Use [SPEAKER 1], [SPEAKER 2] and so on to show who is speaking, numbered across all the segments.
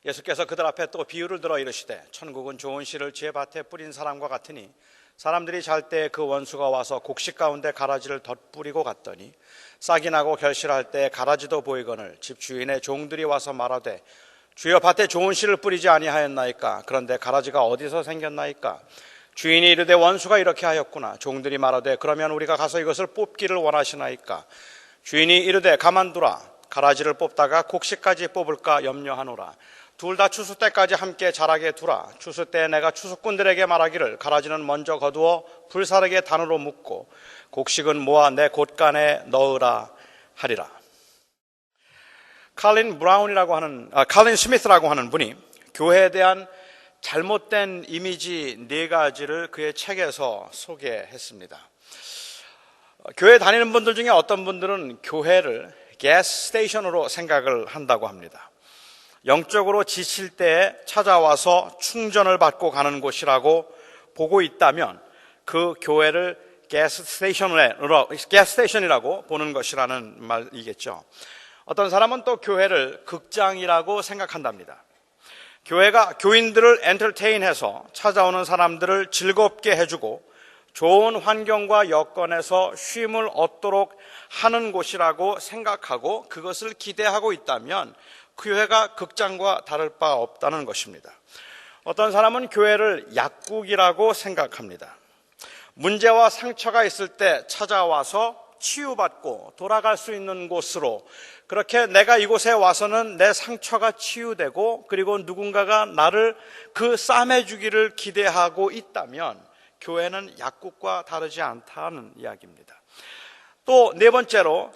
[SPEAKER 1] 예수께서 그들 앞에 또 비유를 들어 이르시되 천국은 좋은 씨를 제 밭에 뿌린 사람과 같으니 사람들이 잘 때 그 원수가 와서 곡식 가운데 가라지를 덧뿌리고 갔더니 싹이 나고 결실할 때 가라지도 보이거늘 집 주인의 종들이 와서 말하되 주여 밭에 좋은 씨를 뿌리지 아니하였나이까? 그런데 가라지가 어디서 생겼나이까? 주인이 이르되 원수가 이렇게 하였구나. 종들이 말하되 그러면 우리가 가서 이것을 뽑기를 원하시나이까? 주인이 이르되 가만두라. 가라지를 뽑다가 곡식까지 뽑을까 염려하노라. 둘 다 추수 때까지 함께 자라게 두라. 추수 때 내가 추수꾼들에게 말하기를 가라지는 먼저 거두어 불사르게 단으로 묶고 곡식은 모아 내 곳간에 넣으라 하리라. 칼린 스미스라고 하는 분이 교회에 대한 잘못된 이미지 4가지를 그의 책에서 소개했습니다. 교회 다니는 분들 중에 어떤 분들은 교회를 가스 스테이션으로 생각을 한다고 합니다. 영적으로 지칠 때 찾아와서 충전을 받고 가는 곳이라고 보고 있다면 그 교회를 가스 스테이션이라고 보는 것이라는 말이겠죠. 어떤 사람은 또 교회를 극장이라고 생각한답니다. 교회가 교인들을 엔터테인해서 찾아오는 사람들을 즐겁게 해주고 좋은 환경과 여건에서 쉼을 얻도록 하는 곳이라고 생각하고 그것을 기대하고 있다면 그 교회가 극장과 다를 바 없다는 것입니다. 어떤 사람은 교회를 약국이라고 생각합니다. 문제와 상처가 있을 때 찾아와서 치유받고 돌아갈 수 있는 곳으로, 그렇게 내가 이곳에 와서는 내 상처가 치유되고 그리고 누군가가 나를 그 싸매주기를 기대하고 있다면 교회는 약국과 다르지 않다는 이야기입니다. 또 4번째로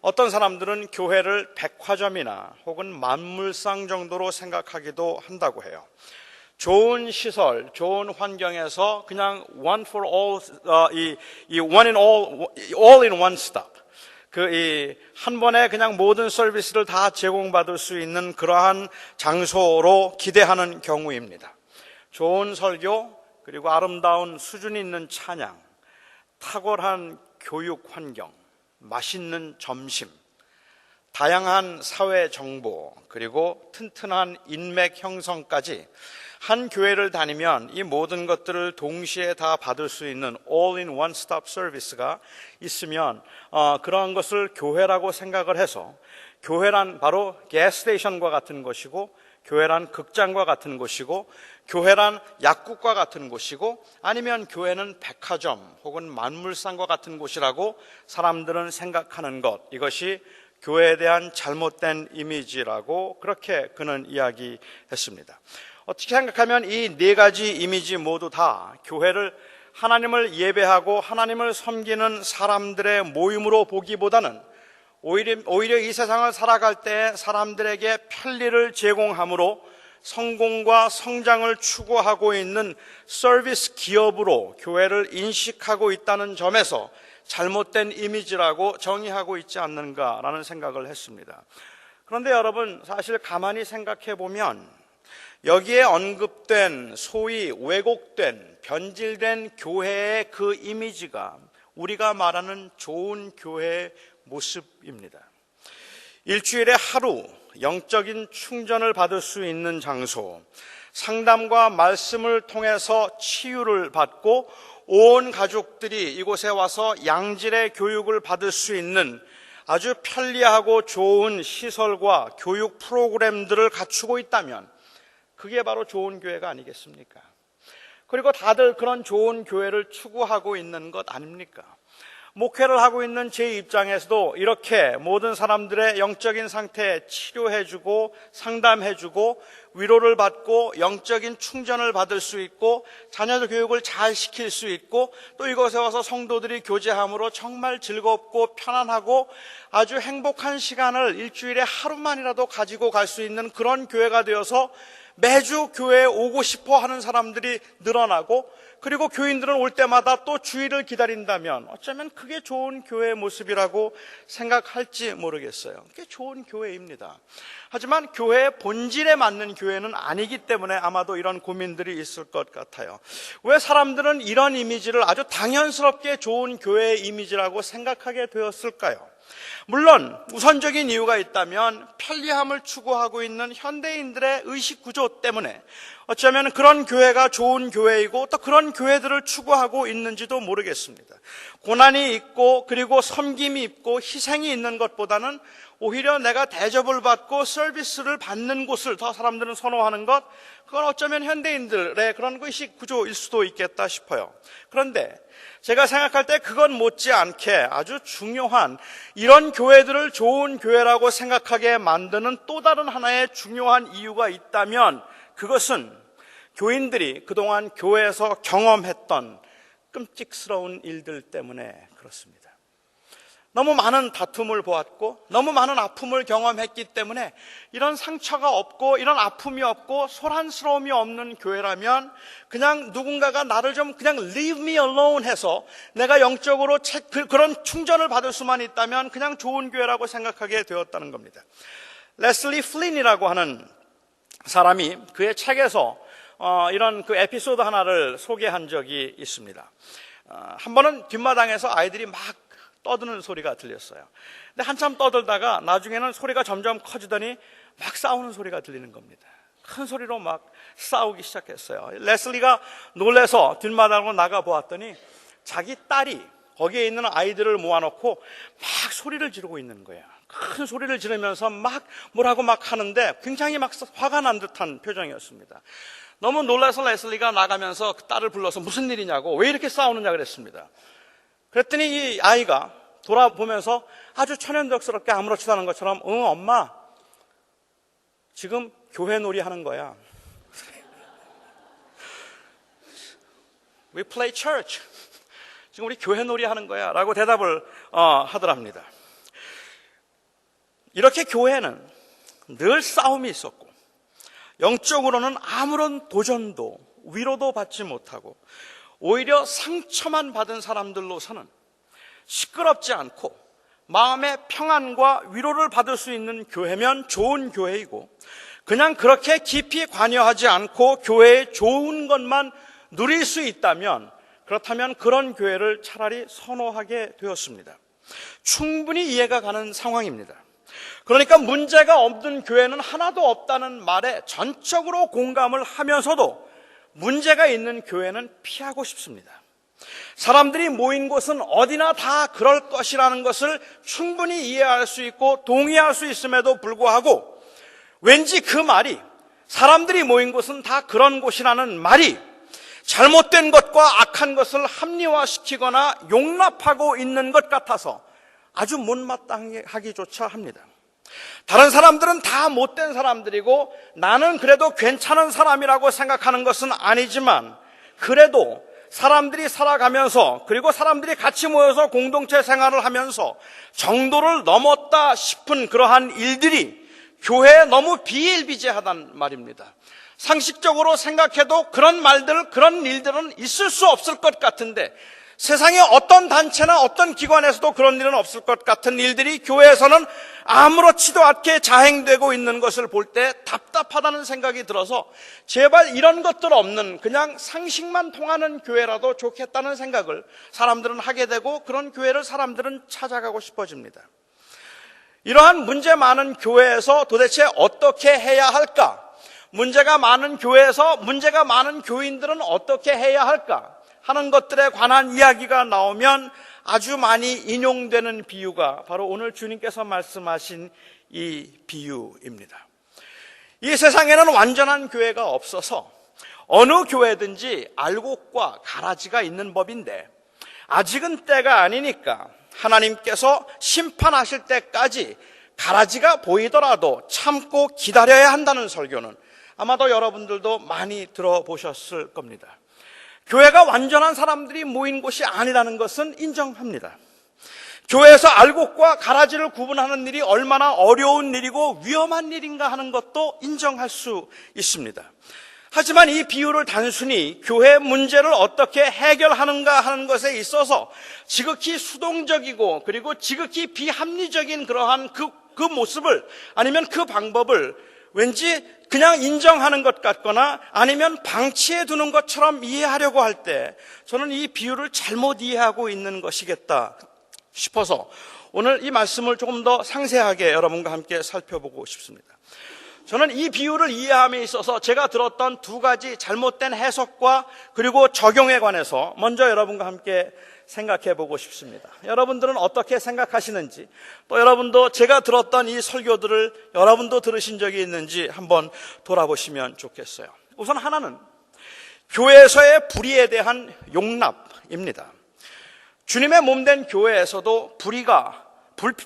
[SPEAKER 1] 어떤 사람들은 교회를 백화점이나 혹은 만물상 정도로 생각하기도 한다고 해요. 좋은 시설, 좋은 환경에서 그냥 one for all, all in one stop. 한 번에 그냥 모든 서비스를 다 제공받을 수 있는 그러한 장소로 기대하는 경우입니다. 좋은 설교, 그리고 아름다운 수준 있는 찬양, 탁월한 교육 환경, 맛있는 점심, 다양한 사회 정보, 그리고 튼튼한 인맥 형성까지 한 교회를 다니면 이 모든 것들을 동시에 다 받을 수 있는 all-in-one stop 서비스가 있으면 그러한 것을 교회라고 생각을 해서 교회란 바로 가스스테이션과 같은 것이고 교회란 극장과 같은 곳이고 교회란 약국과 같은 곳이고 아니면 교회는 백화점 혹은 만물상과 같은 곳이라고 사람들은 생각하는 것, 이것이 교회에 대한 잘못된 이미지라고 그렇게 그는 이야기했습니다. 어떻게 생각하면 이 4가지 이미지 모두 다 교회를 하나님을 예배하고 하나님을 섬기는 사람들의 모임으로 보기보다는 오히려 이 세상을 살아갈 때 사람들에게 편리를 제공함으로 성공과 성장을 추구하고 있는 서비스 기업으로 교회를 인식하고 있다는 점에서 잘못된 이미지라고 정의하고 있지 않는가라는 생각을 했습니다. 그런데 여러분, 사실 가만히 생각해 보면 여기에 언급된 소위 왜곡된 변질된 교회의 그 이미지가 우리가 말하는 좋은 교회의 모습입니다. 일주일에 하루 영적인 충전을 받을 수 있는 장소, 상담과 말씀을 통해서 치유를 받고 온 가족들이 이곳에 와서 양질의 교육을 받을 수 있는 아주 편리하고 좋은 시설과 교육 프로그램들을 갖추고 있다면 그게 바로 좋은 교회가 아니겠습니까? 그리고 다들 그런 좋은 교회를 추구하고 있는 것 아닙니까? 목회를 하고 있는 제 입장에서도 이렇게 모든 사람들의 영적인 상태에 치료해주고 상담해주고 위로를 받고 영적인 충전을 받을 수 있고 자녀들 교육을 잘 시킬 수 있고 또 이곳에 와서 성도들이 교제함으로 정말 즐겁고 편안하고 아주 행복한 시간을 일주일에 하루만이라도 가지고 갈 수 있는 그런 교회가 되어서 매주 교회에 오고 싶어 하는 사람들이 늘어나고 그리고 교인들은 올 때마다 또 주일을 기다린다면 어쩌면 그게 좋은 교회의 모습이라고 생각할지 모르겠어요. 그게 좋은 교회입니다. 하지만 교회의 본질에 맞는 교회는 아니기 때문에 아마도 이런 고민들이 있을 것 같아요. 왜 사람들은 이런 이미지를 아주 당연스럽게 좋은 교회의 이미지라고 생각하게 되었을까요? 물론 우선적인 이유가 있다면 편리함을 추구하고 있는 현대인들의 의식 구조 때문에 어쩌면 그런 교회가 좋은 교회이고 또 그런 교회들을 추구하고 있는지도 모르겠습니다. 고난이 있고 그리고 섬김이 있고 희생이 있는 것보다는 오히려 내가 대접을 받고 서비스를 받는 곳을 더 사람들은 선호하는 것, 그건 어쩌면 현대인들의 그런 의식 구조일 수도 있겠다 싶어요. 그런데 제가 생각할 때 그건 못지않게 아주 중요한, 이런 교회들을 좋은 교회라고 생각하게 만드는 또 다른 하나의 중요한 이유가 있다면 그것은 교인들이 그동안 교회에서 경험했던 끔찍스러운 일들 때문에 그렇습니다. 너무 많은 다툼을 보았고 너무 많은 아픔을 경험했기 때문에 이런 상처가 없고 이런 아픔이 없고 소란스러움이 없는 교회라면 그냥 누군가가 나를 좀 그냥 leave me alone 해서 내가 영적으로 그런 충전을 받을 수만 있다면 그냥 좋은 교회라고 생각하게 되었다는 겁니다. 레슬리 플린이라고 하는 사람이 그의 책에서 이런 그 에피소드 하나를 소개한 적이 있습니다. 한 번은 뒷마당에서 아이들이 막 떠드는 소리가 들렸어요. 근데 한참 떠들다가 나중에는 소리가 점점 커지더니 막 싸우는 소리가 들리는 겁니다. 큰 소리로 막 싸우기 시작했어요. 레슬리가 놀라서 뒷마당으로 나가 보았더니 자기 딸이 거기에 있는 아이들을 모아놓고 막 소리를 지르고 있는 거예요. 큰 소리를 지르면서 막 뭐라고 막 하는데 굉장히 막 화가 난 듯한 표정이었습니다. 너무 놀라서 레슬리가 나가면서 그 딸을 불러서 무슨 일이냐고, 왜 이렇게 싸우느냐 그랬습니다. 그랬더니 이 아이가 돌아보면서 아주 천연덕스럽게 아무렇지도 않은 것처럼 엄마 지금 교회 놀이 하는 거야. We play church. 지금 우리 교회 놀이 하는 거야 라고 대답을 하더랍니다. 이렇게 교회는 늘 싸움이 있었고 영적으로는 아무런 도전도 위로도 받지 못하고 오히려 상처만 받은 사람들로서는 시끄럽지 않고 마음의 평안과 위로를 받을 수 있는 교회면 좋은 교회이고, 그냥 그렇게 깊이 관여하지 않고 교회의 좋은 것만 누릴 수 있다면 그렇다면 그런 교회를 차라리 선호하게 되었습니다. 충분히 이해가 가는 상황입니다. 그러니까 문제가 없는 교회는 하나도 없다는 말에 전적으로 공감을 하면서도 문제가 있는 교회는 피하고 싶습니다. 사람들이 모인 곳은 어디나 다 그럴 것이라는 것을 충분히 이해할 수 있고 동의할 수 있음에도 불구하고 왠지 그 말이, 사람들이 모인 곳은 다 그런 곳이라는 말이 잘못된 것과 악한 것을 합리화시키거나 용납하고 있는 것 같아서 아주 못마땅하기조차 합니다. 다른 사람들은 다 못된 사람들이고 나는 그래도 괜찮은 사람이라고 생각하는 것은 아니지만, 그래도 사람들이 살아가면서 그리고 사람들이 같이 모여서 공동체 생활을 하면서 정도를 넘었다 싶은 그러한 일들이 교회에 너무 비일비재하단 말입니다. 상식적으로 생각해도 그런 말들, 그런 일들은 있을 수 없을 것 같은데, 세상에 어떤 단체나 어떤 기관에서도 그런 일은 없을 것 같은 일들이 교회에서는 아무렇지도 않게 자행되고 있는 것을 볼 때 답답하다는 생각이 들어서 제발 이런 것들 없는 그냥 상식만 통하는 교회라도 좋겠다는 생각을 사람들은 하게 되고, 그런 교회를 사람들은 찾아가고 싶어집니다. 이러한 문제 많은 교회에서 도대체 어떻게 해야 할까? 문제가 많은 교회에서 문제가 많은 교인들은 어떻게 해야 할까? 하는 것들에 관한 이야기가 나오면 아주 많이 인용되는 비유가 바로 오늘 주님께서 말씀하신 이 비유입니다. 이 세상에는 완전한 교회가 없어서 어느 교회든지 알곡과 가라지가 있는 법인데, 아직은 때가 아니니까 하나님께서 심판하실 때까지 가라지가 보이더라도 참고 기다려야 한다는 설교는 아마도 여러분들도 많이 들어보셨을 겁니다. 교회가 완전한 사람들이 모인 곳이 아니라는 것은 인정합니다. 교회에서 알곡과 가라지를 구분하는 일이 얼마나 어려운 일이고 위험한 일인가 하는 것도 인정할 수 있습니다. 하지만 이 비유를 단순히 교회 문제를 어떻게 해결하는가 하는 것에 있어서 지극히 수동적이고 그리고 지극히 비합리적인 그러한 그 모습을, 아니면 그 방법을 왠지 그냥 인정하는 것 같거나 아니면 방치해 두는 것처럼 이해하려고 할 때 저는 이 비유를 잘못 이해하고 있는 것이겠다 싶어서 오늘 이 말씀을 조금 더 상세하게 여러분과 함께 살펴보고 싶습니다. 저는 이 비유를 이해함에 있어서 제가 들었던 두 가지 잘못된 해석과 그리고 적용에 관해서 먼저 여러분과 함께 생각해 보고 싶습니다. 여러분들은 어떻게 생각하시는지, 또 여러분도 제가 들었던 이 설교들을 여러분도 들으신 적이 있는지 한번 돌아보시면 좋겠어요. 우선 하나는 교회에서의 불의에 대한 용납입니다. 주님의 몸된 교회에서도 불의가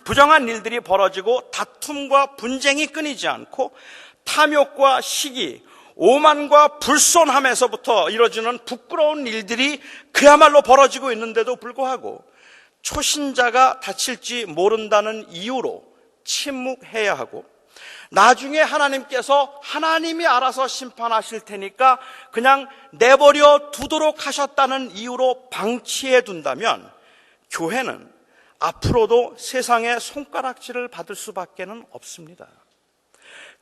[SPEAKER 1] 부정한 일들이 벌어지고 다툼과 분쟁이 끊이지 않고 탐욕과 시기, 오만과 불손함에서부터 이루어지는 부끄러운 일들이 그야말로 벌어지고 있는데도 불구하고 초신자가 다칠지 모른다는 이유로 침묵해야 하고, 나중에 하나님께서 하나님이 알아서 심판하실 테니까 그냥 내버려 두도록 하셨다는 이유로 방치해 둔다면 교회는 앞으로도 세상의 손가락질을 받을 수밖에 없습니다.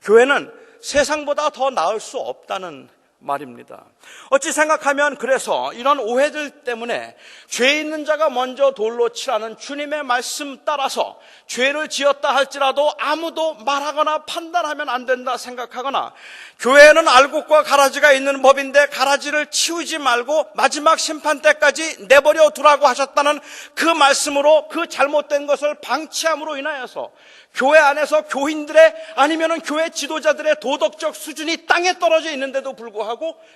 [SPEAKER 1] 교회는 세상보다 더 나을 수 없다는 말입니다. 어찌 생각하면 그래서 이런 오해들 때문에 죄 있는 자가 먼저 돌로 치라는 주님의 말씀 따라서 죄를 지었다 할지라도 아무도 말하거나 판단하면 안 된다 생각하거나, 교회에는 알곡과 가라지가 있는 법인데 가라지를 치우지 말고 마지막 심판 때까지 내버려 두라고 하셨다는 그 말씀으로 그 잘못된 것을 방치함으로 인하여서 교회 안에서 교인들의 아니면은 교회 지도자들의 도덕적 수준이 땅에 떨어져 있는데도 불구하고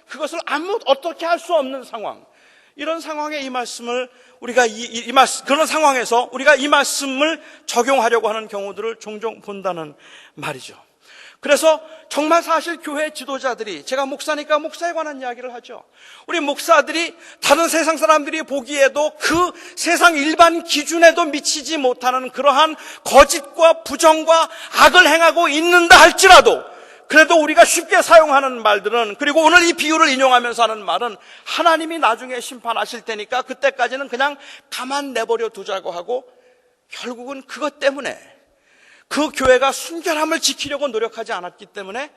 [SPEAKER 1] 그것을 어떻게 할 수 없는 상황, 이런 상황에 이 말씀을 우리가 그런 상황에서 우리가 이 말씀을 적용하려고 하는 경우들을 종종 본다는 말이죠. 그래서 정말 사실 교회 지도자들이, 제가 목사니까 목사에 관한 이야기를 하죠. 우리 목사들이 다른 세상 사람들이 보기에도 그 세상 일반 기준에도 미치지 못하는 그러한 거짓과 부정과 악을 행하고 있는다 할지라도, 그래도 우리가 쉽게 사용하는 말들은, 그리고 오늘 이 비유를 인용하면서 하는 말은 하나님이 나중에 심판하실 테니까 그때까지는 그냥 가만 내버려 두자고 하고, 결국은 그것 때문에 그 교회가 순결함을 지키려고 노력하지 않았기 때문에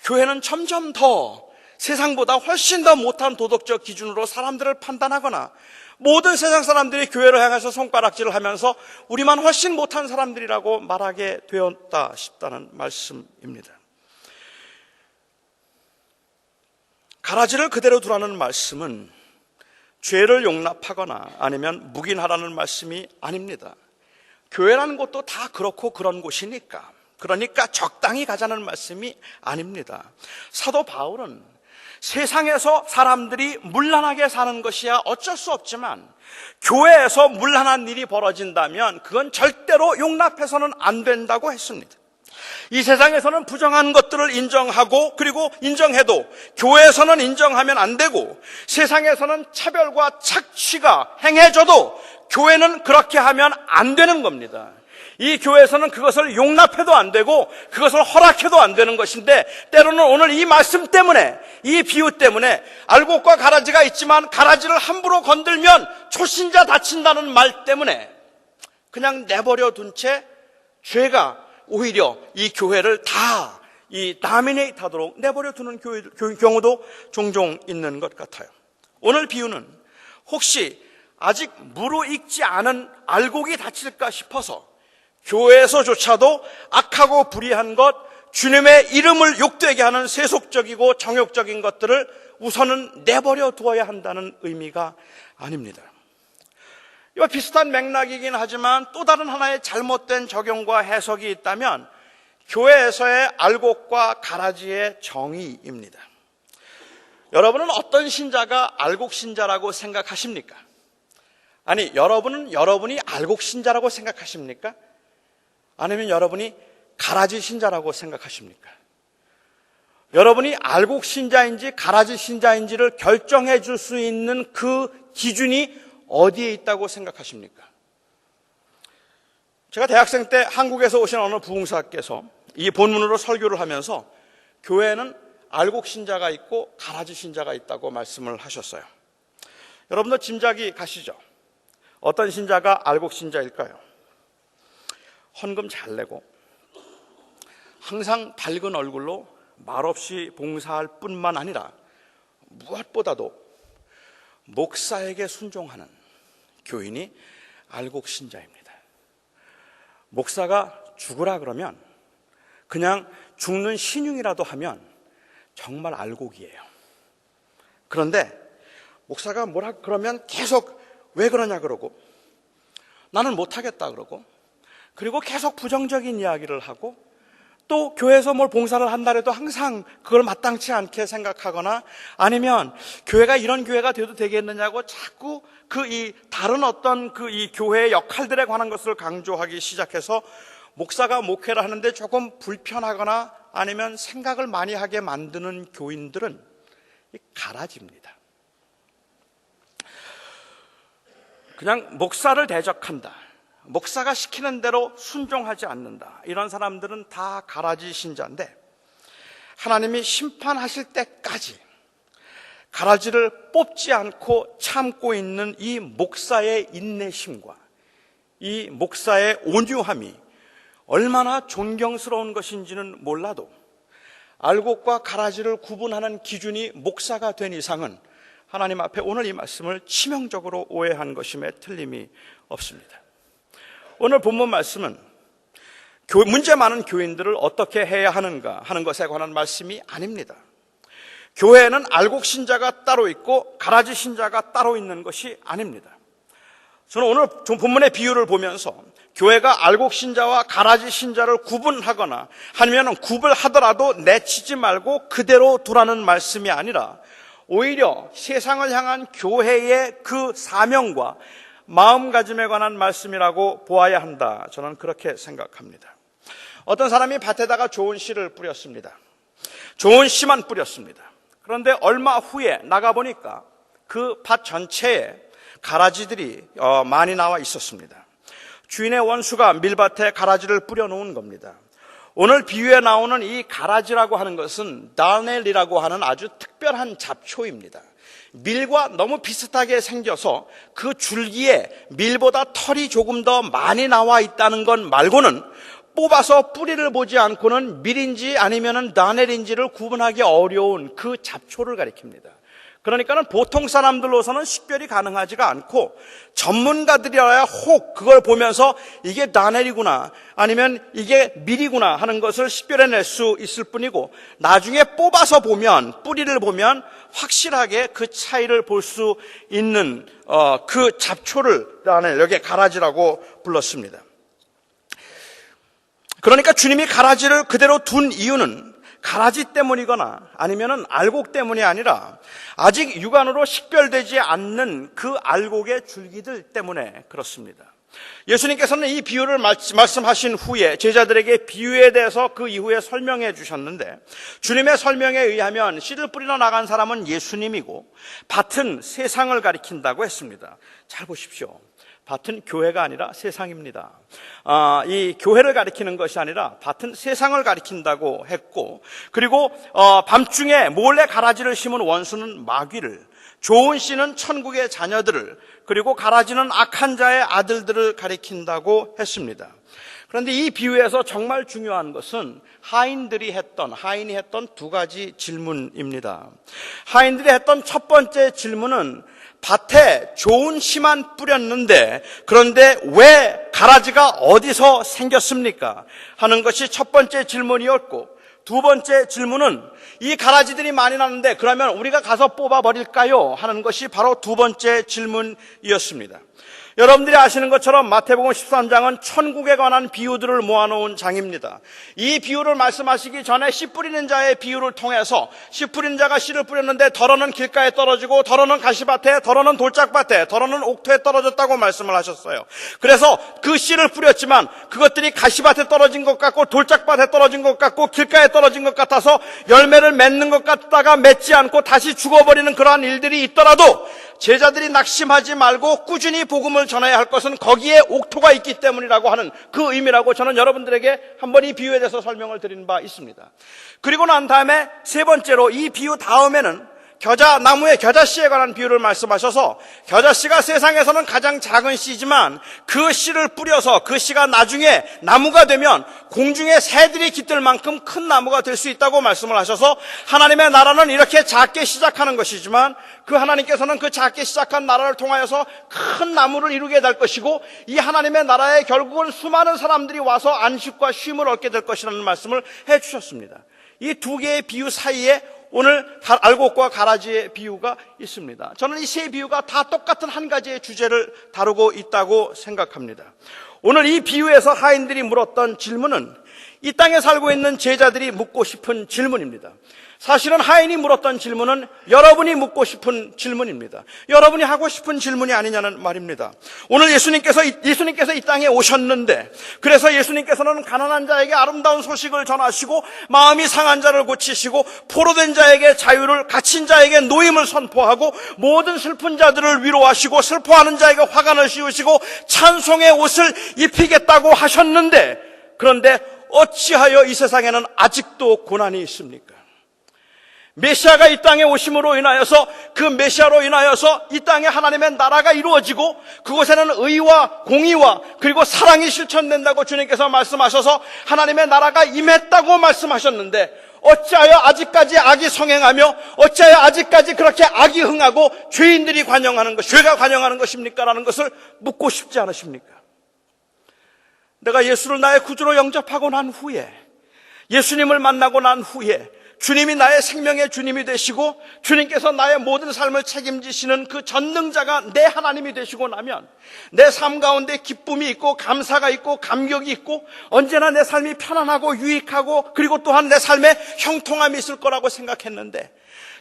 [SPEAKER 1] 교회는 점점 더 세상보다 훨씬 더 못한 도덕적 기준으로 사람들을 판단하거나, 모든 세상 사람들이 교회를 향해서 손가락질을 하면서 우리만 훨씬 못한 사람들이라고 말하게 되었다 싶다는 말씀입니다. 가라지를 그대로 두라는 말씀은 죄를 용납하거나 아니면 묵인하라는 말씀이 아닙니다. 교회라는 곳도 다 그렇고 그런 곳이니까, 그러니까 적당히 가자는 말씀이 아닙니다. 사도 바울은 세상에서 사람들이 문란하게 사는 것이야 어쩔 수 없지만 교회에서 문란한 일이 벌어진다면 그건 절대로 용납해서는 안 된다고 했습니다. 이 세상에서는 부정한 것들을 인정하고, 그리고 인정해도 교회에서는 인정하면 안 되고, 세상에서는 차별과 착취가 행해져도 교회는 그렇게 하면 안 되는 겁니다. 이 교회에서는 그것을 용납해도 안 되고 그것을 허락해도 안 되는 것인데, 때로는 오늘 이 말씀 때문에, 이 비유 때문에 알곡과 가라지가 있지만 가라지를 함부로 건들면 초신자 다친다는 말 때문에 그냥 내버려 둔 채 죄가 오히려 이 교회를 다 다미네이트 하도록 내버려 두는 경우도 종종 있는 것 같아요. 오늘 비유는 혹시 아직 무르익지 않은 알곡이 다칠까 싶어서 교회에서조차도 악하고 불의한 것, 주님의 이름을 욕되게 하는 세속적이고 정욕적인 것들을 우선은 내버려 두어야 한다는 의미가 아닙니다. 이와 비슷한 맥락이긴 하지만 또 다른 하나의 잘못된 적용과 해석이 있다면 교회에서의 알곡과 가라지의 정의입니다. 여러분은 어떤 신자가 알곡 신자라고 생각하십니까? 아니, 여러분이 알곡 신자라고 생각하십니까? 아니면 여러분이 가라지 신자라고 생각하십니까? 여러분이 알곡 신자인지 가라지 신자인지를 결정해 줄 수 있는 그 기준이 어디에 있다고 생각하십니까? 제가 대학생 때 한국에서 오신 어느 부흥사께서 이 본문으로 설교를 하면서 교회에는 알곡 신자가 있고 가라지 신자가 있다고 말씀을 하셨어요. 여러분도 짐작이 가시죠? 어떤 신자가 알곡 신자일까요? 헌금 잘 내고 항상 밝은 얼굴로 말없이 봉사할 뿐만 아니라 무엇보다도 목사에게 순종하는 교인이 알곡 신자입니다. 목사가 죽으라 그러면 그냥 죽는 신용이라도 하면 정말 알곡이에요. 그런데 목사가 뭐라 그러면 계속 왜 그러냐 그러고 나는 못하겠다 그러고 그리고 계속 부정적인 이야기를 하고 또 교회에서 뭘 봉사를 한다 해도 항상 그걸 마땅치 않게 생각하거나 아니면 교회가 이런 교회가 돼도 되겠느냐고 자꾸 다른 어떤 이 교회의 역할들에 관한 것을 강조하기 시작해서 목사가 목회를 하는데 조금 불편하거나 아니면 생각을 많이 하게 만드는 교인들은 가라지입니다. 그냥 목사를 대적한다. 목사가 시키는 대로 순종하지 않는다. 이런 사람들은 다 가라지 신자인데 하나님이 심판하실 때까지 가라지를 뽑지 않고 참고 있는 이 목사의 인내심과 이 목사의 온유함이 얼마나 존경스러운 것인지는 몰라도 알곡과 가라지를 구분하는 기준이 목사가 된 이상은 하나님 앞에 오늘 이 말씀을 치명적으로 오해한 것임에 틀림이 없습니다. 오늘 본문 말씀은 문제 많은 교인들을 어떻게 해야 하는가 하는 것에 관한 말씀이 아닙니다. 교회에는 알곡 신자가 따로 있고 가라지 신자가 따로 있는 것이 아닙니다. 저는 오늘 본문의 비유를 보면서 교회가 알곡 신자와 가라지 신자를 구분하거나 아니면 구분하더라도 내치지 말고 그대로 두라는 말씀이 아니라 오히려 세상을 향한 교회의 그 사명과 마음가짐에 관한 말씀이라고 보아야 한다. 저는 그렇게 생각합니다. 어떤 사람이 밭에다가 좋은 씨를 뿌렸습니다. 좋은 씨만 뿌렸습니다. 그런데 얼마 후에 나가보니까 그 밭 전체에 가라지들이 많이 나와 있었습니다. 주인의 원수가 밀밭에 가라지를 뿌려놓은 겁니다. 오늘 비유에 나오는 이 가라지라고 하는 것은 다넬이라고 하는 아주 특별한 잡초입니다. 밀과 너무 비슷하게 생겨서 그 줄기에 밀보다 털이 조금 더 많이 나와 있다는 것 말고는 뽑아서 뿌리를 보지 않고는 밀인지 아니면 다넬인지를 구분하기 어려운 그 잡초를 가리킵니다. 그러니까는 보통 사람들로서는 식별이 가능하지가 않고 전문가들이어야 혹 그걸 보면서 이게 다넬이구나 아니면 이게 밀이구나 하는 것을 식별해낼 수 있을 뿐이고 나중에 뽑아서 보면 뿌리를 보면 확실하게 그 차이를 볼 수 있는 그 잡초를 다넬 여기에 가라지라고 불렀습니다. 그러니까 주님이 가라지를 그대로 둔 이유는 가라지 때문이거나 아니면은 알곡 때문이 아니라 아직 육안으로 식별되지 않는 그 알곡의 줄기들 때문에 그렇습니다. 예수님께서는 이 비유를 말씀하신 후에 제자들에게 비유에 대해서 그 이후에 설명해 주셨는데 주님의 설명에 의하면 씨를 뿌리러 나간 사람은 예수님이고 밭은 세상을 가리킨다고 했습니다. 잘 보십시오. 밭은 교회가 아니라 세상입니다. 이 교회를 가리키는 것이 아니라 밭은 세상을 가리킨다고 했고 그리고 밤중에 몰래 가라지를 심은 원수는 마귀를 좋은 씨는 천국의 자녀들을 그리고 가라지는 악한 자의 아들들을 가리킨다고 했습니다. 그런데 이 비유에서 정말 중요한 것은 하인이 했던 두 가지 질문입니다. 하인들이 했던 첫 번째 질문은 밭에 좋은 씨만 뿌렸는데 그런데 왜 가라지가 어디서 생겼습니까? 하는 것이 첫 번째 질문이었고 두 번째 질문은 이 가라지들이 많이 나는데 그러면 우리가 가서 뽑아버릴까요? 하는 것이 바로 두 번째 질문이었습니다. 여러분들이 아시는 것처럼 마태복음 13장은 천국에 관한 비유들을 모아놓은 장입니다. 이 비유를 말씀하시기 전에 씨 뿌리는 자의 비유를 통해서 씨 뿌리는 자가 씨를 뿌렸는데 덜어는 길가에 떨어지고 덜어는 가시밭에 덜어는 돌짝밭에 덜어는 옥토에 떨어졌다고 말씀을 하셨어요. 그래서 그 씨를 뿌렸지만 그것들이 가시밭에 떨어진 것 같고 돌짝밭에 떨어진 것 같고 길가에 떨어진 것 같아서 열매를 맺는 것 같다가 맺지 않고 다시 죽어버리는 그러한 일들이 있더라도 제자들이 낙심하지 말고 꾸준히 복음을 전해야 할 것은 거기에 옥토가 있기 때문이라고 하는 그 의미라고 저는 여러분들에게 한번 이 비유에 대해서 설명을 드린 바 있습니다. 그리고 난 다음에 세 번째로 이 비유 다음에는 나무의 겨자씨에 관한 비유를 말씀하셔서 겨자씨가 세상에서는 가장 작은 씨지만 그 씨를 뿌려서 그 씨가 나중에 나무가 되면 공중에 새들이 깃들 만큼 큰 나무가 될 수 있다고 말씀을 하셔서 하나님의 나라는 이렇게 작게 시작하는 것이지만 그 하나님께서는 그 작게 시작한 나라를 통하여서 큰 나무를 이루게 될 것이고 이 하나님의 나라에 결국은 수많은 사람들이 와서 안식과 쉼을 얻게 될 것이라는 말씀을 해주셨습니다. 이 두 개의 비유 사이에 오늘 알곡과 가라지의 비유가 있습니다. 저는 이 세 비유가 다 똑같은 한 가지의 주제를 다루고 있다고 생각합니다. 오늘 이 비유에서 하인들이 물었던 질문은 이 땅에 살고 있는 제자들이 묻고 싶은 질문입니다. 사실은 하인이 물었던 질문은 여러분이 묻고 싶은 질문입니다. 여러분이 하고 싶은 질문이 아니냐는 말입니다. 오늘 예수님께서 이 땅에 오셨는데 그래서 예수님께서는 가난한 자에게 아름다운 소식을 전하시고 마음이 상한 자를 고치시고 포로된 자에게 자유를, 갇힌 자에게 노임을 선포하고 모든 슬픈 자들을 위로하시고 슬퍼하는 자에게 화관을 씌우시고 찬송의 옷을 입히겠다고 하셨는데 그런데 어찌하여 이 세상에는 아직도 고난이 있습니까? 메시아가 이 땅에 오심으로 인하여서 그 메시아로 인하여서 이 땅에 하나님의 나라가 이루어지고 그곳에는 의와 공의와 그리고 사랑이 실천된다고 주님께서 말씀하셔서 하나님의 나라가 임했다고 말씀하셨는데 어찌하여 아직까지 악이 성행하며 어찌하여 아직까지 그렇게 악이 흥하고 죄인들이 관영하는 것, 죄가 관영하는 것입니까? 라는 것을 묻고 싶지 않으십니까? 내가 예수를 나의 구주로 영접하고 난 후에 예수님을 만나고 난 후에 주님이 나의 생명의 주님이 되시고 주님께서 나의 모든 삶을 책임지시는 그 전능자가 내 하나님이 되시고 나면 내 삶 가운데 기쁨이 있고 감사가 있고 감격이 있고 언제나 내 삶이 편안하고 유익하고 그리고 또한 내 삶에 형통함이 있을 거라고 생각했는데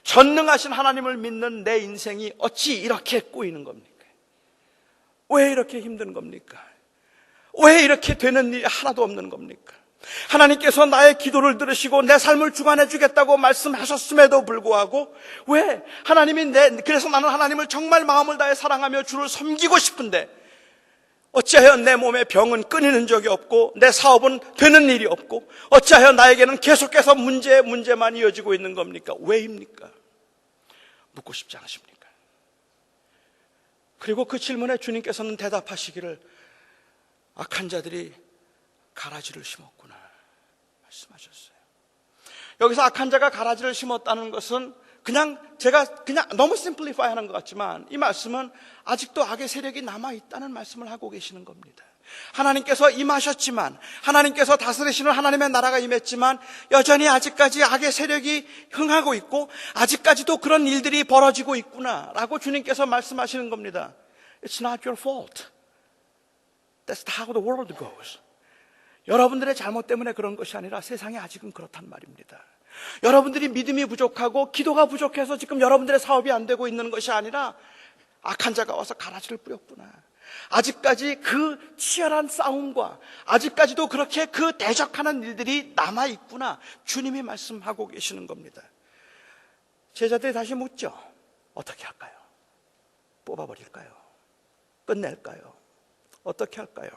[SPEAKER 1] 전능하신 하나님을 믿는 내 인생이 어찌 이렇게 꼬이는 겁니까? 왜 이렇게 힘든 겁니까? 왜 이렇게 되는 일이 하나도 없는 겁니까? 하나님께서 나의 기도를 들으시고 내 삶을 주관해 주겠다고 말씀하셨음에도 불구하고 왜 그래서 나는 하나님을 정말 마음을 다해 사랑하며 주를 섬기고 싶은데 어찌하여 내 몸에 병은 끊이는 적이 없고 내 사업은 되는 일이 없고 어찌하여 나에게는 계속해서 문제만 이어지고 있는 겁니까? 왜입니까? 묻고 싶지 않으십니까? 그리고 그 질문에 주님께서는 대답하시기를 악한 자들이 가라지를 심었구나 말씀하셨어요. 여기서 악한 자가 가라지를 심었다는 것은 제가 너무 심플리파이 하는 것 같지만 이 말씀은 아직도 악의 세력이 남아있다는 말씀을 하고 계시는 겁니다. 하나님께서 임하셨지만 하나님께서 다스리시는 하나님의 나라가 임했지만 여전히 아직까지 악의 세력이 흥하고 있고 아직까지도 그런 일들이 벌어지고 있구나 라고 주님께서 말씀하시는 겁니다. It's not your fault. That's how the world goes. 여러분들의 잘못 때문에 그런 것이 아니라 세상이 아직은 그렇단 말입니다. 여러분들이 믿음이 부족하고 기도가 부족해서 지금 여러분들의 사업이 안 되고 있는 것이 아니라 악한 자가 와서 가라지를 뿌렸구나. 아직까지 그 치열한 싸움과 아직까지도 그렇게 그 대적하는 일들이 남아있구나. 주님이 말씀하고 계시는 겁니다. 제자들이 다시 묻죠. 어떻게 할까요? 뽑아버릴까요? 끝낼까요? 어떻게 할까요?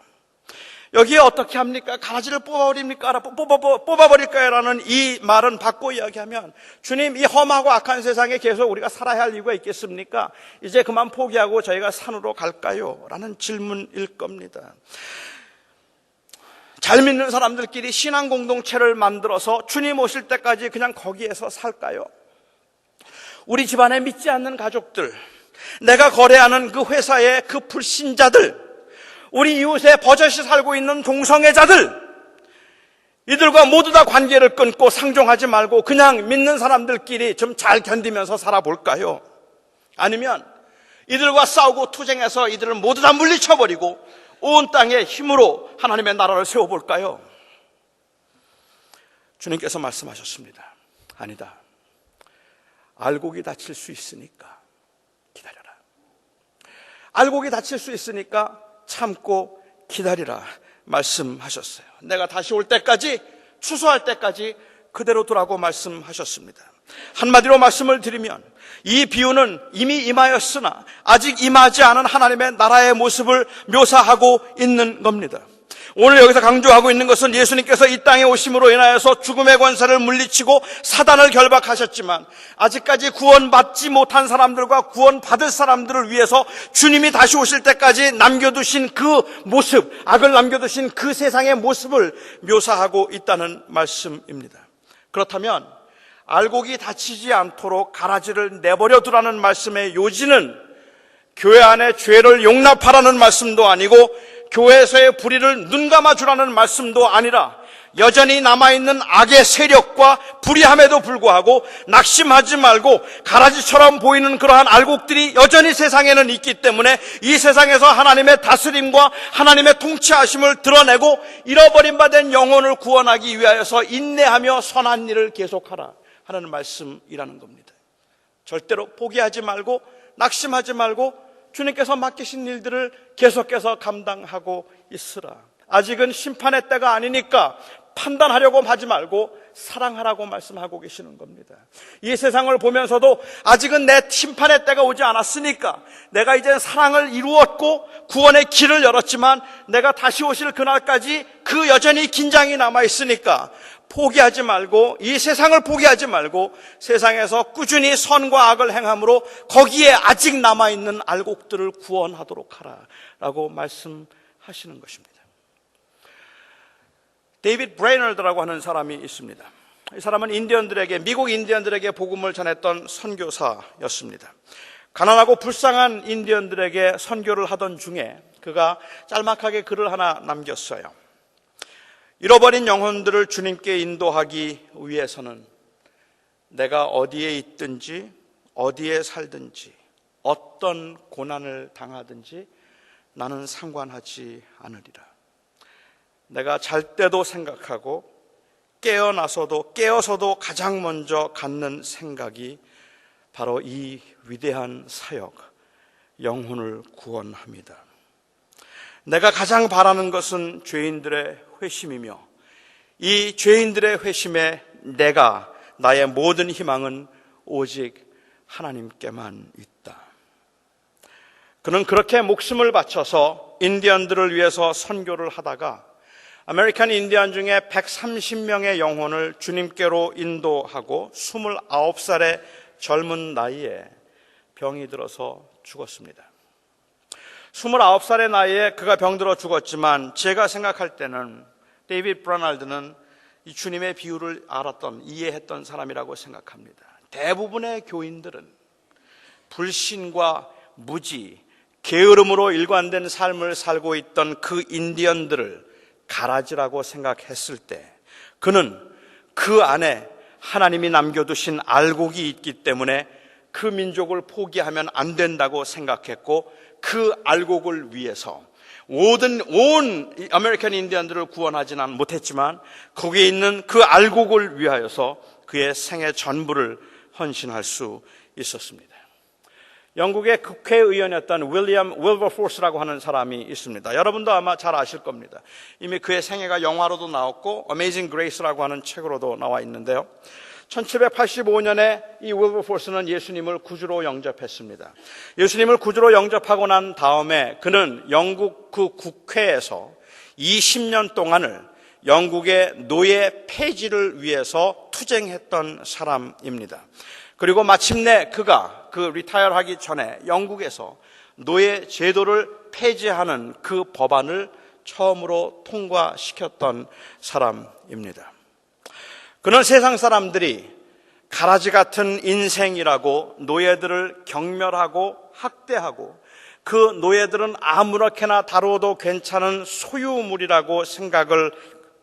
[SPEAKER 1] 여기에 어떻게 합니까? 가라지를 뽑아버릴까요? 라는 이 말은 바꿔 이야기하면 주님, 이 험하고 악한 세상에 계속 우리가 살아야 할 이유가 있겠습니까? 이제 그만 포기하고 저희가 산으로 갈까요? 라는 질문일 겁니다. 잘 믿는 사람들끼리 신앙 공동체를 만들어서 주님 오실 때까지 그냥 거기에서 살까요? 우리 집안에 믿지 않는 가족들, 내가 거래하는 그 회사의 그 불신자들, 우리 이웃에 버젓이 살고 있는 동성애자들, 이들과 모두 다 관계를 끊고 상종하지 말고 그냥 믿는 사람들끼리 좀 잘 견디면서 살아볼까요? 아니면 이들과 싸우고 투쟁해서 이들을 모두 다 물리쳐버리고 온 땅의 힘으로 하나님의 나라를 세워볼까요? 주님께서 말씀하셨습니다. 아니다. 알곡이 다칠 수 있으니까 기다려라. 알곡이 다칠 수 있으니까 참고 기다리라 말씀하셨어요. 내가 다시 올 때까지, 추수할 때까지 그대로 두라고 말씀하셨습니다. 한마디로 말씀을 드리면 이 비유는 이미 임하였으나 아직 임하지 않은 하나님의 나라의 모습을 묘사하고 있는 겁니다. 오늘 여기서 강조하고 있는 것은 예수님께서 이 땅에 오심으로 인하여서 죽음의 권세를 물리치고 사단을 결박하셨지만 아직까지 구원받지 못한 사람들과 구원받을 사람들을 위해서 주님이 다시 오실 때까지 남겨두신 그 모습, 악을 남겨두신 그 세상의 모습을 묘사하고 있다는 말씀입니다. 그렇다면 알곡이 다치지 않도록 가라지를 내버려 두라는 말씀의 요지는 교회 안에 죄를 용납하라는 말씀도 아니고 교회에서의 불의를 눈감아 주라는 말씀도 아니라 여전히 남아있는 악의 세력과 불의함에도 불구하고 낙심하지 말고 가라지처럼 보이는 그러한 알곡들이 여전히 세상에는 있기 때문에 이 세상에서 하나님의 다스림과 하나님의 통치하심을 드러내고 잃어버린 바 된 영혼을 구원하기 위하여서 인내하며 선한 일을 계속하라 하는 말씀이라는 겁니다. 절대로 포기하지 말고 낙심하지 말고 주님께서 맡기신 일들을 계속해서 감당하고 있으라. 아직은 심판의 때가 아니니까 판단하려고 하지 말고 사랑하라고 말씀하고 계시는 겁니다. 이 세상을 보면서도 아직은 내 심판의 때가 오지 않았으니까 내가 이제 사랑을 이루었고 구원의 길을 열었지만 내가 다시 오실 그날까지 그 여전히 긴장이 남아있으니까 포기하지 말고 이 세상을 포기하지 말고 세상에서 꾸준히 선과 악을 행함으로 거기에 아직 남아있는 알곡들을 구원하도록 하라라고 말씀하시는 것입니다. 데이빗 브레이너드라고 하는 사람이 있습니다. 이 사람은 미국 인디언들에게 복음을 전했던 선교사였습니다. 가난하고 불쌍한 인디언들에게 선교를 하던 중에 그가 짤막하게 글을 하나 남겼어요. 잃어버린 영혼들을 주님께 인도하기 위해서는 내가 어디에 있든지 어디에 살든지 어떤 고난을 당하든지 나는 상관하지 않으리라. 내가 잘 때도 생각하고 깨어서도 가장 먼저 갖는 생각이 바로 이 위대한 사역, 영혼을 구원합니다. 내가 가장 바라는 것은 죄인들의 회심이며 이 죄인들의 회심에 나의 모든 희망은 오직 하나님께만 있다. 그는 그렇게 목숨을 바쳐서 인디언들을 위해서 선교를 하다가 아메리칸 인디언 중에 130명의 영혼을 주님께로 인도하고 29살의 젊은 나이에 병이 들어서 죽었습니다. 29살의 나이에 그가 병들어 죽었지만 제가 생각할 때는 데이빗 브레이너드는 이 주님의 비유를 이해했던 사람이라고 생각합니다. 대부분의 교인들은 불신과 무지, 게으름으로 일관된 삶을 살고 있던 그 인디언들을 가라지라고 생각했을 때 그는 그 안에 하나님이 남겨두신 알곡이 있기 때문에 그 민족을 포기하면 안 된다고 생각했고 그 알곡을 위해서 온 아메리칸 인디언들을 구원하지는 못했지만 거기에 있는 그 알곡을 위하여서 그의 생애 전부를 헌신할 수 있었습니다. 영국의 국회의원이었던 윌리엄 윌버포스라고 하는 사람이 있습니다. 여러분도 아마 잘 아실 겁니다. 이미 그의 생애가 영화로도 나왔고 어메이징 그레이스라고 하는 책으로도 나와 있는데요. 1785년에 이 윌버포스는 예수님을 구주로 영접했습니다. 예수님을 구주로 영접하고 난 다음에 그는 영국 그 국회에서 20년 동안을 영국의 노예 폐지를 위해서 투쟁했던 사람입니다. 그리고 마침내 그가 리타이어 하기 전에 영국에서 노예 제도를 폐지하는 그 법안을 처음으로 통과시켰던 사람입니다. 그는 세상 사람들이 가라지 같은 인생이라고 노예들을 경멸하고 학대하고 그 노예들은 아무렇게나 다루어도 괜찮은 소유물이라고 생각을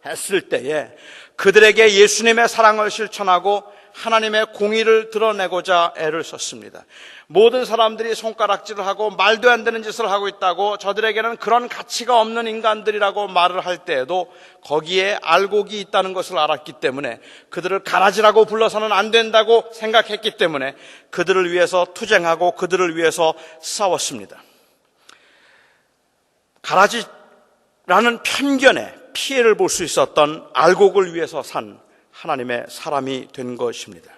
[SPEAKER 1] 했을 때에 그들에게 예수님의 사랑을 실천하고 하나님의 공의를 드러내고자 애를 썼습니다. 모든 사람들이 손가락질을 하고 말도 안 되는 짓을 하고 있다고 저들에게는 그런 가치가 없는 인간들이라고 말을 할 때에도 거기에 알곡이 있다는 것을 알았기 때문에 그들을 가라지라고 불러서는 안 된다고 생각했기 때문에 그들을 위해서 투쟁하고 그들을 위해서 싸웠습니다. 가라지라는 편견에 피해를 볼 수 있었던 알곡을 위해서 산 하나님의 사람이 된 것입니다.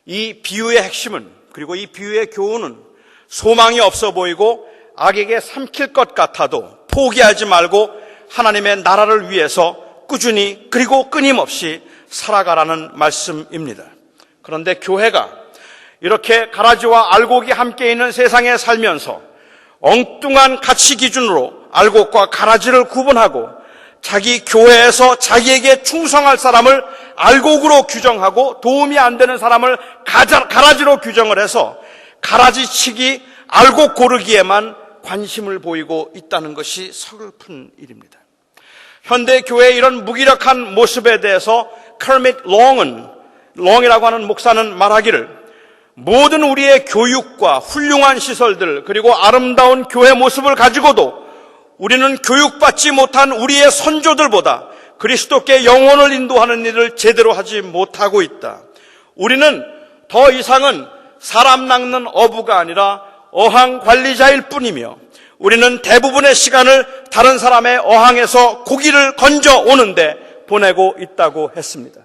[SPEAKER 1] 이 비유의 핵심은, 그리고 이 비유의 교훈은 소망이 없어 보이고 악에게 삼킬 것 같아도 포기하지 말고 하나님의 나라를 위해서 꾸준히 그리고 끊임없이 살아가라는 말씀입니다. 그런데 교회가 이렇게 가라지와 알곡이 함께 있는 세상에 살면서 엉뚱한 가치 기준으로 알곡과 가라지를 구분하고 자기 교회에서 자기에게 충성할 사람을 알곡으로 규정하고 도움이 안 되는 사람을 가라지로 규정을 해서 가라지치기, 알곡 고르기에만 관심을 보이고 있다는 것이 서글픈 일입니다. 현대 교회의 이런 무기력한 모습에 대해서 커밋 롱이라고 하는 목사는 말하기를, 모든 우리의 교육과 훌륭한 시설들 그리고 아름다운 교회 모습을 가지고도 우리는 교육받지 못한 우리의 선조들보다 그리스도께 영혼을 인도하는 일을 제대로 하지 못하고 있다. 우리는 더 이상은 사람 낚는 어부가 아니라 어항 관리자일 뿐이며 우리는 대부분의 시간을 다른 사람의 어항에서 고기를 건져 오는데 보내고 있다고 했습니다.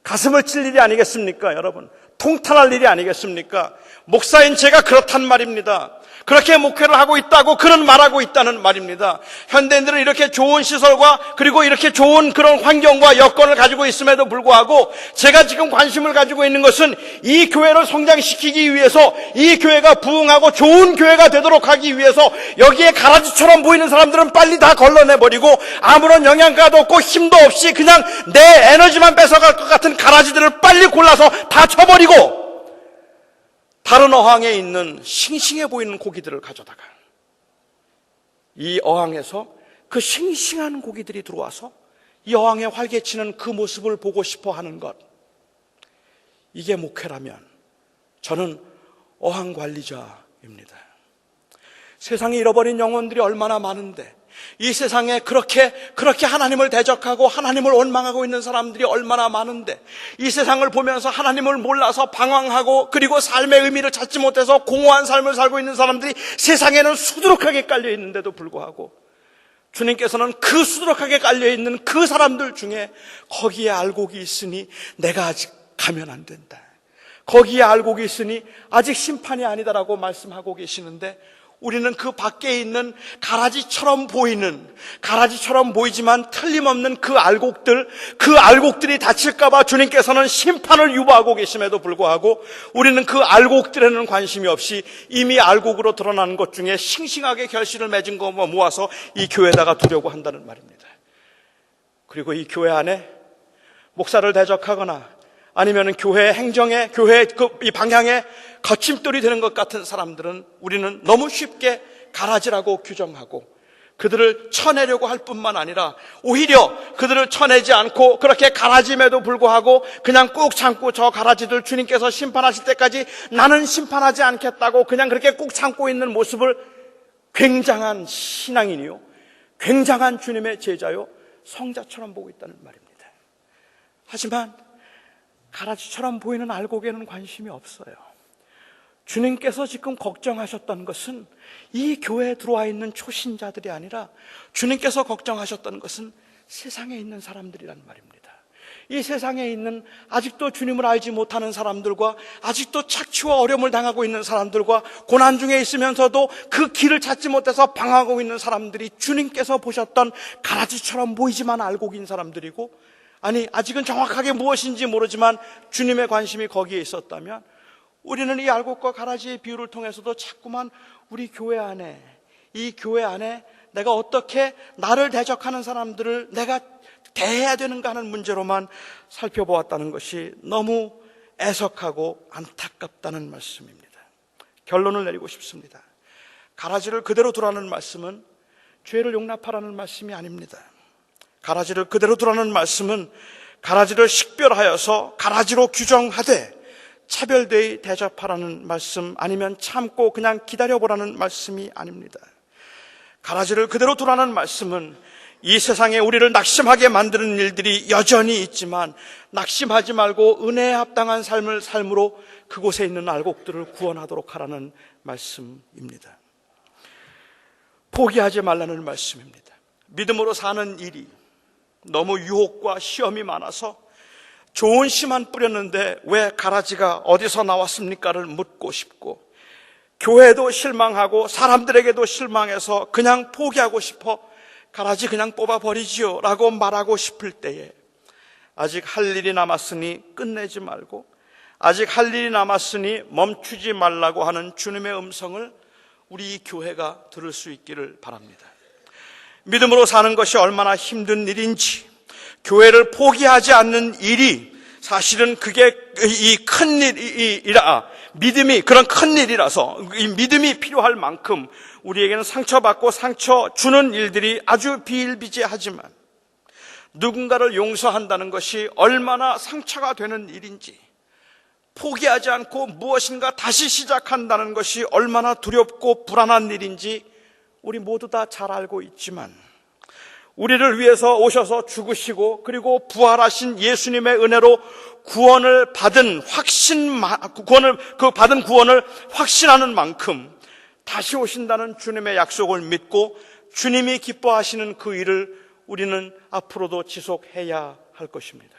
[SPEAKER 1] 가슴을 칠 일이 아니겠습니까, 여러분? 통탄할 일이 아니겠습니까? 목사인 제가 그렇단 말입니다. 그렇게 목회를 하고 있다고 그는 말하고 있다는 말입니다. 현대인들은 이렇게 좋은 시설과 그리고 이렇게 좋은 그런 환경과 여건을 가지고 있음에도 불구하고 제가 지금 관심을 가지고 있는 것은 이 교회를 성장시키기 위해서, 이 교회가 부흥하고 좋은 교회가 되도록 하기 위해서 여기에 가라지처럼 보이는 사람들은 빨리 다 걸러내버리고 아무런 영양가도 없고 힘도 없이 그냥 내 에너지만 뺏어갈 것 같은 가라지들을 빨리 골라서 다 쳐버리고 다른 어항에 있는 싱싱해 보이는 고기들을 가져다가 이 어항에서 그 싱싱한 고기들이 들어와서 이 어항에 활개치는 그 모습을 보고 싶어 하는 것, 이게 목회라면 저는 어항 관리자입니다. 세상에 잃어버린 영혼들이 얼마나 많은데, 이 세상에 그렇게 하나님을 대적하고 하나님을 원망하고 있는 사람들이 얼마나 많은데, 이 세상을 보면서 하나님을 몰라서 방황하고 그리고 삶의 의미를 찾지 못해서 공허한 삶을 살고 있는 사람들이 세상에는 수두룩하게 깔려 있는데도 불구하고 주님께서는 그 수두룩하게 깔려 있는 그 사람들 중에 거기에 알곡이 있으니 내가 아직 가면 안 된다, 거기에 알곡이 있으니 아직 심판이 아니다라고 말씀하고 계시는데, 우리는 그 밖에 있는 가라지처럼 보이지만 틀림없는 그 알곡들이 다칠까봐 주님께서는 심판을 유보하고 계심에도 불구하고 우리는 그 알곡들에는 관심이 없이 이미 알곡으로 드러나는 것 중에 싱싱하게 결실을 맺은 것만 모아서 이 교회에다가 두려고 한다는 말입니다. 그리고 이 교회 안에 목사를 대적하거나 아니면 교회 행정에, 교회 이 방향에 거침돌이 되는 것 같은 사람들은 우리는 너무 쉽게 가라지라고 규정하고 그들을 쳐내려고 할 뿐만 아니라 오히려 그들을 쳐내지 않고 그렇게 가라짐에도 불구하고 그냥 꾹 참고 저 가라지들 주님께서 심판하실 때까지 나는 심판하지 않겠다고 그냥 그렇게 꾹 참고 있는 모습을 굉장한 신앙인이요, 굉장한 주님의 제자요, 성자처럼 보고 있다는 말입니다. 하지만 가라지처럼 보이는 알곡에는 관심이 없어요. 주님께서 지금 걱정하셨던 것은 이 교회에 들어와 있는 초신자들이 아니라 주님께서 걱정하셨던 것은 세상에 있는 사람들이란 말입니다. 이 세상에 있는 아직도 주님을 알지 못하는 사람들과 아직도 착취와 어려움을 당하고 있는 사람들과 고난 중에 있으면서도 그 길을 찾지 못해서 방황하고 있는 사람들이 주님께서 보셨던 가라지처럼 보이지만 알곡인 사람들이고, 아니 아직은 정확하게 무엇인지 모르지만 주님의 관심이 거기에 있었다면 우리는 이 알곡과 가라지의 비유를 통해서도 자꾸만 우리 교회 안에, 이 교회 안에 내가 어떻게 나를 대적하는 사람들을 내가 대해야 되는가 하는 문제로만 살펴보았다는 것이 너무 애석하고 안타깝다는 말씀입니다. 결론을 내리고 싶습니다. 가라지를 그대로 두라는 말씀은 죄를 용납하라는 말씀이 아닙니다. 가라지를 그대로 두라는 말씀은 가라지를 식별하여서 가라지로 규정하되 차별되이 대접하라는 말씀, 아니면 참고 그냥 기다려보라는 말씀이 아닙니다. 가라지를 그대로 두라는 말씀은 이 세상에 우리를 낙심하게 만드는 일들이 여전히 있지만 낙심하지 말고 은혜에 합당한 삶으로 그곳에 있는 알곡들을 구원하도록 하라는 말씀입니다. 포기하지 말라는 말씀입니다. 믿음으로 사는 일이 너무 유혹과 시험이 많아서 좋은 씨만 뿌렸는데 왜 가라지가 어디서 나왔습니까를 묻고 싶고, 교회도 실망하고 사람들에게도 실망해서 그냥 포기하고 싶어 가라지 그냥 뽑아버리지요 라고 말하고 싶을 때에 아직 할 일이 남았으니 끝내지 말고 아직 할 일이 남았으니 멈추지 말라고 하는 주님의 음성을 우리 교회가 들을 수 있기를 바랍니다. 믿음으로 사는 것이 얼마나 힘든 일인지, 교회를 포기하지 않는 일이 사실은 그게 이 큰 일이라, 믿음이 그런 큰 일이라서 이 믿음이 필요할 만큼 우리에게는 상처받고 상처 주는 일들이 아주 비일비재하지만 누군가를 용서한다는 것이 얼마나 상처가 되는 일인지, 포기하지 않고 무엇인가 다시 시작한다는 것이 얼마나 두렵고 불안한 일인지 우리 모두 다 잘 알고 있지만, 우리를 위해서 오셔서 죽으시고 그리고 부활하신 예수님의 은혜로 구원을 받은 구원을 확신하는 만큼 다시 오신다는 주님의 약속을 믿고 주님이 기뻐하시는 그 일을 우리는 앞으로도 지속해야 할 것입니다.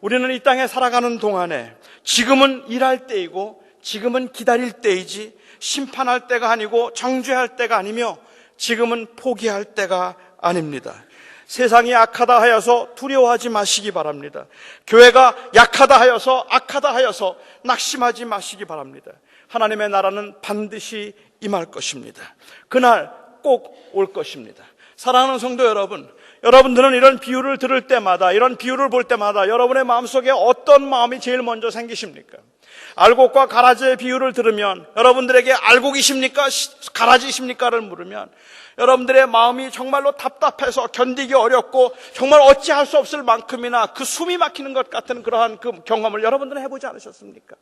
[SPEAKER 1] 우리는 이 땅에 살아가는 동안에 지금은 일할 때이고 지금은 기다릴 때이지 심판할 때가 아니고 정죄할 때가 아니며 지금은 포기할 때가 아닙니다. 세상이 악하다 하여서 두려워하지 마시기 바랍니다. 교회가 약하다 하여서 악하다 하여서 낙심하지 마시기 바랍니다. 하나님의 나라는 반드시 임할 것입니다. 그날 꼭 올 것입니다. 사랑하는 성도 여러분, 여러분들은 이런 비유를 들을 때마다, 이런 비유를 볼 때마다 여러분의 마음속에 어떤 마음이 제일 먼저 생기십니까? 알곡과 가라지의 비유를 들으면 여러분들에게 알곡이십니까? 가라지십니까를 물으면 여러분들의 마음이 정말로 답답해서 견디기 어렵고 정말 어찌할 수 없을 만큼이나 그 숨이 막히는 것 같은 그러한 그 경험을 여러분들은 해보지 않으셨습니까?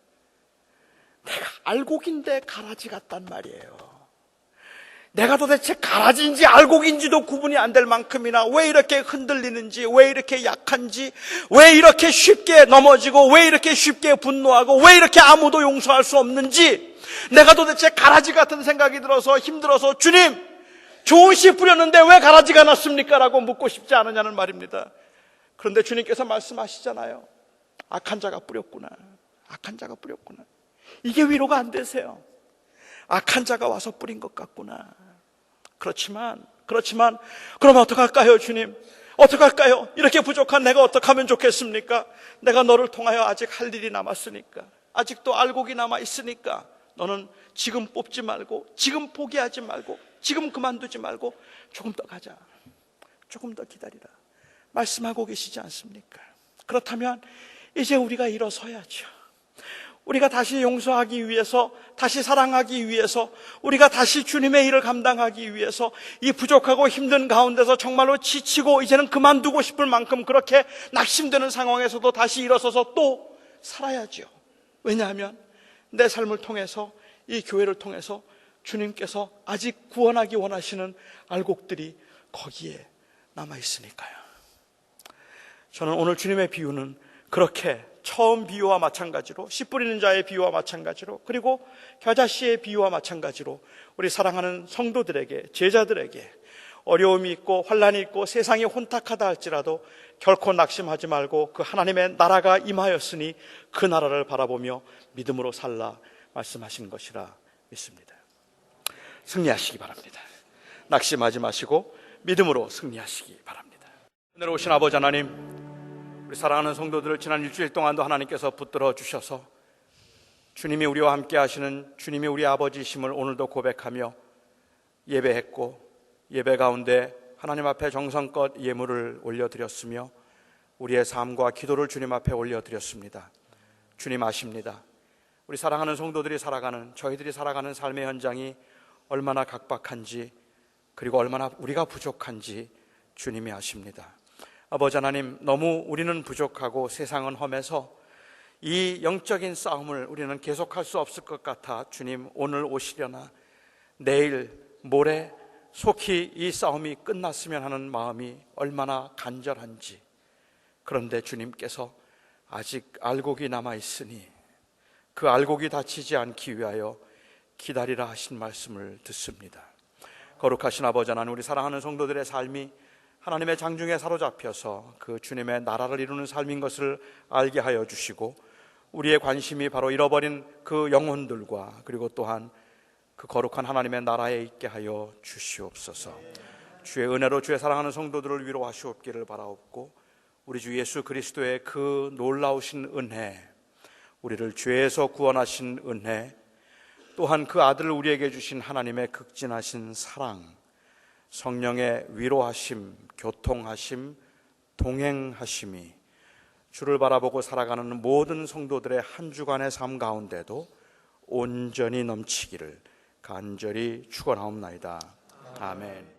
[SPEAKER 1] 내가 알곡인데 가라지 같단 말이에요. 내가 도대체 가라지인지 알곡인지도 구분이 안 될 만큼이나 왜 이렇게 흔들리는지, 왜 이렇게 약한지, 왜 이렇게 쉽게 넘어지고, 왜 이렇게 쉽게 분노하고, 왜 이렇게 아무도 용서할 수 없는지, 내가 도대체 가라지 같은 생각이 들어서 힘들어서 주님, 좋은 씨 뿌렸는데 왜 가라지가 났습니까? 라고 묻고 싶지 않으냐는 말입니다. 그런데 주님께서 말씀하시잖아요. 악한 자가 뿌렸구나. 악한 자가 뿌렸구나. 이게 위로가 안 되세요. 악한 자가 와서 뿌린 것 같구나. 그렇지만 그럼 어떡할까요, 주님? 어떡할까요? 이렇게 부족한 내가 어떡하면 좋겠습니까? 내가 너를 통하여 아직 할 일이 남았으니까, 아직도 알곡이 남아있으니까 너는 지금 뽑지 말고, 지금 포기하지 말고, 지금 그만두지 말고 조금 더 가자, 조금 더 기다리라 말씀하고 계시지 않습니까? 그렇다면 이제 우리가 일어서야죠. 우리가 다시 용서하기 위해서, 다시 사랑하기 위해서, 우리가 다시 주님의 일을 감당하기 위해서 이 부족하고 힘든 가운데서 정말로 지치고 이제는 그만두고 싶을 만큼 그렇게 낙심되는 상황에서도 다시 일어서서 또 살아야죠. 왜냐하면 내 삶을 통해서, 이 교회를 통해서 주님께서 아직 구원하기 원하시는 알곡들이 거기에 남아있으니까요. 저는 오늘 주님의 비유는 그렇게 처음 비유와 마찬가지로, 씨 뿌리는 자의 비유와 마찬가지로, 그리고 겨자씨의 비유와 마찬가지로 우리 사랑하는 성도들에게, 제자들에게 어려움이 있고 환난이 있고 세상이 혼탁하다 할지라도 결코 낙심하지 말고 그 하나님의 나라가 임하였으니 그 나라를 바라보며 믿음으로 살라 말씀하신 것이라 믿습니다. 승리하시기 바랍니다. 낙심하지 마시고 믿음으로 승리하시기 바랍니다. 오늘 오신 아버지 하나님, 우리 사랑하는 성도들을 지난 일주일 동안도 하나님께서 붙들어 주셔서 주님이 우리와 함께 하시는 주님이 우리 아버지이심을 오늘도 고백하며 예배했고, 예배 가운데 하나님 앞에 정성껏 예물을 올려드렸으며 우리의 삶과 기도를 주님 앞에 올려드렸습니다. 주님 아십니다. 우리 사랑하는 성도들이 살아가는, 저희들이 살아가는 삶의 현장이 얼마나 각박한지, 그리고 얼마나 우리가 부족한지 주님이 아십니다. 아버지 하나님, 너무 우리는 부족하고 세상은 험해서 이 영적인 싸움을 우리는 계속할 수 없을 것 같아 주님 오늘 오시려나 내일 모레 속히 이 싸움이 끝났으면 하는 마음이 얼마나 간절한지, 그런데 주님께서 아직 알곡이 남아있으니 그 알곡이 다치지 않기 위하여 기다리라 하신 말씀을 듣습니다. 거룩하신 아버지 하나님, 우리 사랑하는 성도들의 삶이 하나님의 장중에 사로잡혀서 그 주님의 나라를 이루는 삶인 것을 알게 하여 주시고, 우리의 관심이 바로 잃어버린 그 영혼들과 그리고 또한 그 거룩한 하나님의 나라에 있게 하여 주시옵소서. 주의 은혜로 주의 사랑하는 성도들을 위로하시옵기를 바라옵고, 우리 주 예수 그리스도의 그 놀라우신 은혜, 우리를 죄에서 구원하신 은혜, 또한 그 아들을 우리에게 주신 하나님의 극진하신 사랑, 성령의 위로하심, 교통하심, 동행하심이 주를 바라보고 살아가는 모든 성도들의 한 주간의 삶 가운데도 온전히 넘치기를 간절히 축원하옵나이다. 아멘.